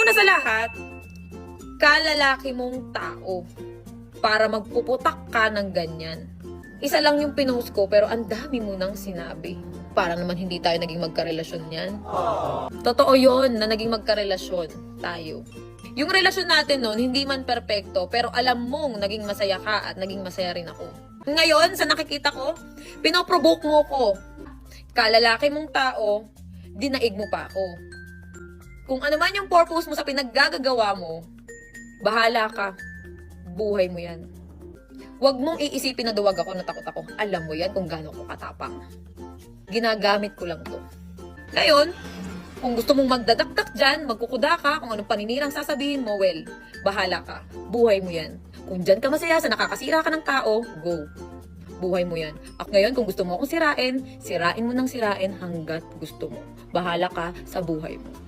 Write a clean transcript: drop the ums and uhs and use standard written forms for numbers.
una sa lahat, kalalaki mong tao para magpuputak ka ng ganyan. Isa lang yung pinost ko pero ang dami mo nang sinabi. Para naman hindi tayo naging magkarelasyon yan. Totoo yon na naging magkarelasyon tayo. Yung relasyon natin noon, hindi man perpekto, pero alam mong naging masaya ka at naging masaya rin ako. Ngayon, sa nakikita ko, pinoprovoke mo ko. Kalalaki mong tao, dinaig mo pa ako. Kung ano man yung purpose mo sa pinaggagawa mo, bahala ka. Buhay mo yan. Huwag mong iisipin na duwag ako, natakot ako. Alam mo yan kung gaano ko katapang. Ginagamit ko lang to. Ngayon, kung gusto mong magdadakdak dyan, magkukuda ka, kung anong paninirang sasabihin mo, well, bahala ka. Buhay mo yan. Kung dyan ka masaya sa nakakasira ka ng tao, go. Buhay mo yan. At ngayon, kung gusto mo akong sirain, sirain mo ng sirain hanggat gusto mo. Bahala ka sa buhay mo.